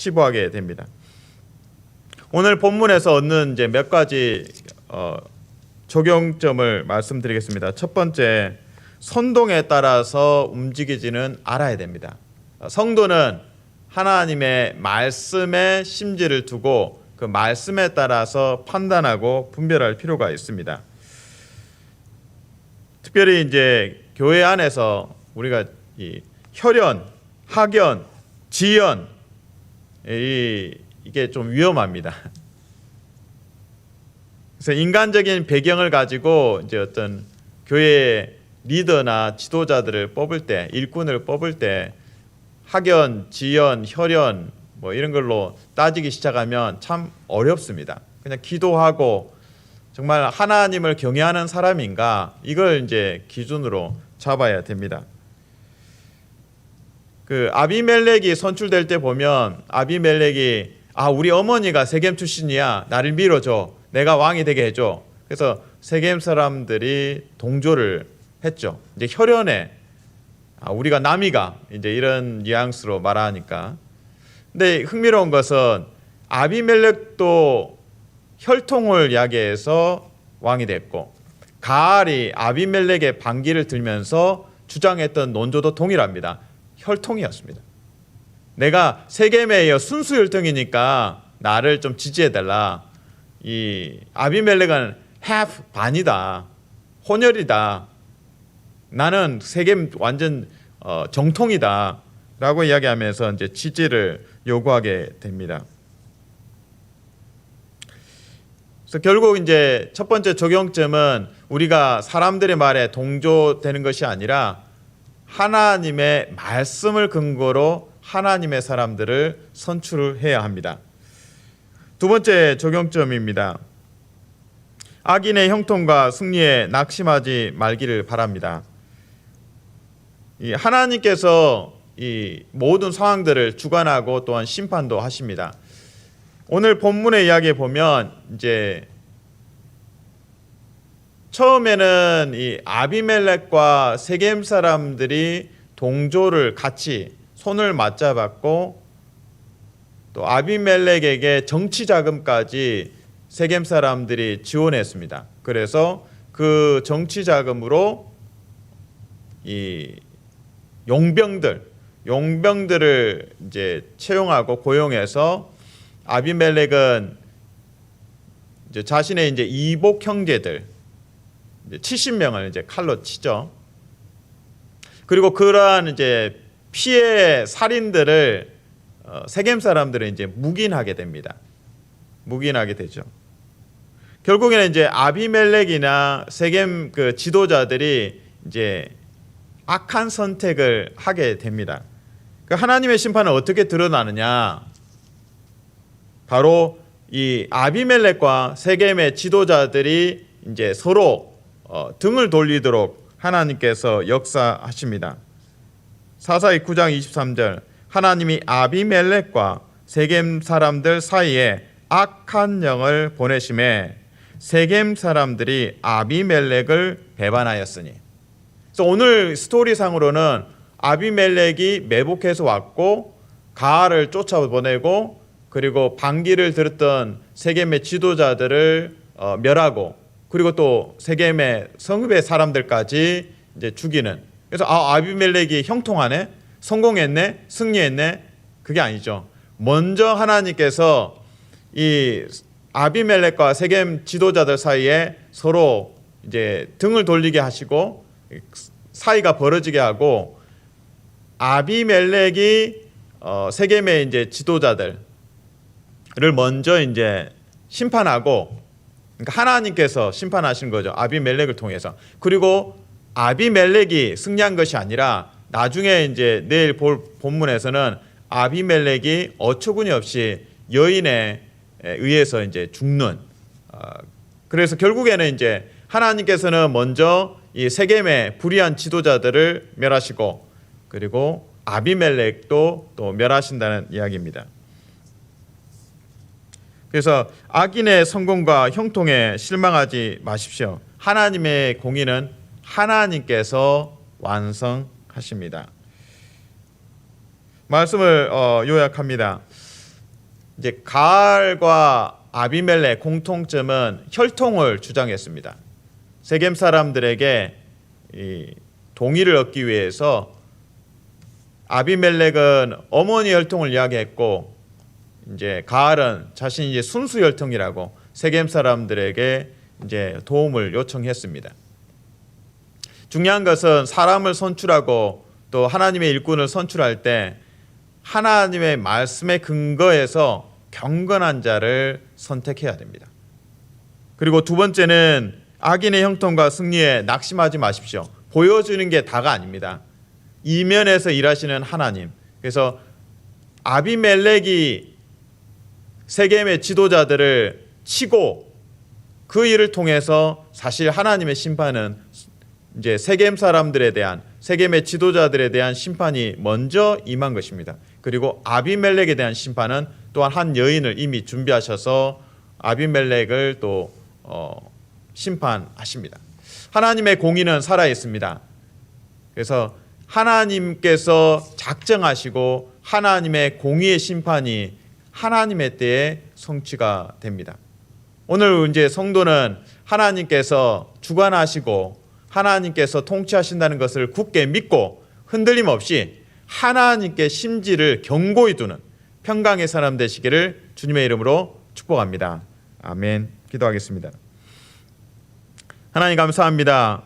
치부하게 됩니다. 오늘 본문에서 얻는 이제 몇 가지 적용점을 말씀드리겠습니다. 첫 번째, 선동에 따라서 움직이지는 않아야 됩니다. 성도는 하나님의 말씀에 심지를 두고 그 말씀에 따라서 판단하고 분별할 필요가 있습니다. 특별히 이제 교회 안에서 우리가 이 혈연, 학연, 지연 이게 좀 위험합니다. 그래서 인간적인 배경을 가지고 이제 어떤 교회 리더나 지도자들을 뽑을 때, 일꾼을 뽑을 때 학연, 지연, 혈연 뭐 이런 걸로 따지기 시작하면 참 어렵습니다. 그냥 기도하고 정말 하나님을 경외하는 사람인가 이걸 이제 기준으로 잡아야 됩니다. 그 아비멜렉이 선출될 때 보면 아비멜렉이 우리 어머니가 세겜 출신이야. 나를 밀어줘. 내가 왕이 되게 해줘. 그래서 세겜 사람들이 동조를 했죠. 이제 혈연에 우리가 남이가 이제 이런 뉘앙스로 말하니까. 근데 흥미로운 것은 아비멜렉도 혈통을 야기해서 왕이 됐고 가알이 아비멜렉의 반기를 들면서 주장했던 논조도 동일합니다. 혈통이었습니다. 내가 세겜의 순수 혈통이니까 나를 좀 지지해달라. 이 아비멜렉은 half 반이다. 혼혈이다. 나는 세겜 완전 정통이다. 라고 이야기하면서 이제 지지를 요구하게 됩니다. 그래서 결국 이제 첫 번째 적용점은 우리가 사람들의 말에 동조되는 것이 아니라 하나님의 말씀을 근거로 하나님의 사람들을 선출을 해야 합니다. 두 번째 적용점입니다. 악인의 형통과 승리에 낙심하지 말기를 바랍니다. 이 하나님께서 이 모든 상황들을 주관하고 또한 심판도 하십니다. 오늘 본문의 이야기에 보면 이제 처음에는 이 아비멜렉과 세겜 사람들이 동조를 같이 손을 맞잡았고 또 아비멜렉에게 정치 자금까지 세겜 사람들이 지원했습니다. 그래서 그 정치 자금으로 이 용병들을 이제 채용하고 고용해서 아비멜렉은 이제 자신의 이제 이복 형제들 70명을 이제 칼로 치죠. 그리고 그러한 이제 피해 살인들을 세겜 사람들은 이제 묵인하게 됩니다. 묵인하게 되죠. 결국에는 이제 아비멜렉이나 세겜 그 지도자들이 이제 악한 선택을 하게 됩니다. 그 하나님의 심판은 어떻게 드러나느냐? 바로 이 아비멜렉과 세겜의 지도자들이 이제 서로 등을 돌리도록 하나님께서 역사하십니다. 사사기 9장 23절 하나님이 아비멜렉과 세겜 사람들 사이에 악한 영을 보내심에 세겜 사람들이 아비멜렉을 배반하였으니. 그래서 오늘 스토리상으로는 아비멜렉이 매복해서 왔고 가알을 쫓아보내고 그리고 반기를 들었던 세겜의 지도자들을 멸하고 그리고 또 세겜의 성읍의 사람들까지 이제 죽이는. 그래서 아비멜렉이 형통하네, 성공했네, 승리했네. 그게 아니죠. 먼저 하나님께서 이 아비멜렉과 세겜 지도자들 사이에 서로 이제 등을 돌리게 하시고 사이가 벌어지게 하고 아비멜렉이 세겜의 이제 지도자들을 먼저 이제 심판하고 그러니까 하나님께서 심판하신 거죠. 아비멜렉을 통해서. 그리고 아비멜렉이 승리한 것이 아니라 나중에 이제 내일 볼 본문에서는 아비멜렉이 어처구니 없이 여인에 의해서 이제 죽는. 그래서 결국에는 이제 하나님께서는 먼저 이 세겜의 불의한 지도자들을 멸하시고 그리고 아비멜렉도 또 멸하신다는 이야기입니다. 그래서 악인의 성공과 형통에 실망하지 마십시오. 하나님의 공의는 하나님께서 완성하십니다. 말씀을 요약합니다. 이제 가알과 아비멜렉 공통점은 혈통을 주장했습니다. 세겜 사람들에게 이 동의를 얻기 위해서 아비멜렉은 어머니 혈통을 이야기했고, 이제 가알은 자신이 이제 순수 혈통이라고 세겜 사람들에게 이제 도움을 요청했습니다. 중요한 것은 사람을 선출하고 또 하나님의 일꾼을 선출할 때 하나님의 말씀에 근거해서 경건한 자를 선택해야 됩니다. 그리고 두 번째는 악인의 형통과 승리에 낙심하지 마십시오. 보여주는 게 다가 아닙니다. 이면에서 일하시는 하나님. 그래서 아비멜렉이 세겜의 지도자들을 치고 그 일을 통해서 사실 하나님의 심판은 이제 세겜 사람들에 대한, 세겜의 지도자들에 대한 심판이 먼저 임한 것입니다. 그리고 아비멜렉에 대한 심판은 또한 한 여인을 이미 준비하셔서 아비멜렉을 또 심판하십니다. 하나님의 공의는 살아 있습니다. 그래서 하나님께서 작정하시고 하나님의 공의의 심판이 하나님의 때에 성취가 됩니다. 오늘 이제 성도는 하나님께서 주관하시고 하나님께서 통치하신다는 것을 굳게 믿고 흔들림 없이 하나님께 심지를 견고히 두는 평강의 사람 되시기를 주님의 이름으로 축복합니다. 아멘. 기도하겠습니다. 하나님 감사합니다.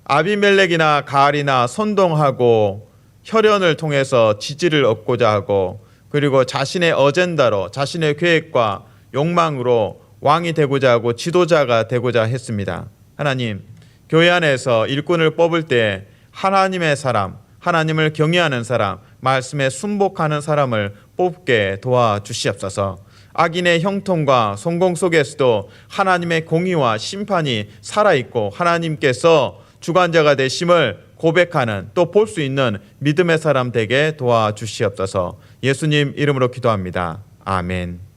아비멜렉이나 가알이나 선동하고 혈연을 통해서 지지를 얻고자 하고, 그리고 자신의 어젠다로, 자신의 계획과 욕망으로 왕이 되고자 하고 지도자가 되고자 했습니다. 하나님, 교회 안에서 일꾼을 뽑을 때 하나님의 사람, 하나님을 경외하는 사람, 말씀에 순복하는 사람을 뽑게 도와주시옵소서. 악인의 형통과 성공 속에서도 하나님의 공의와 심판이 살아있고 하나님께서 주관자가 되심을 고백하는, 또 볼 수 있는 믿음의 사람 되게 도와주시옵소서. 예수님 이름으로 기도합니다. 아멘.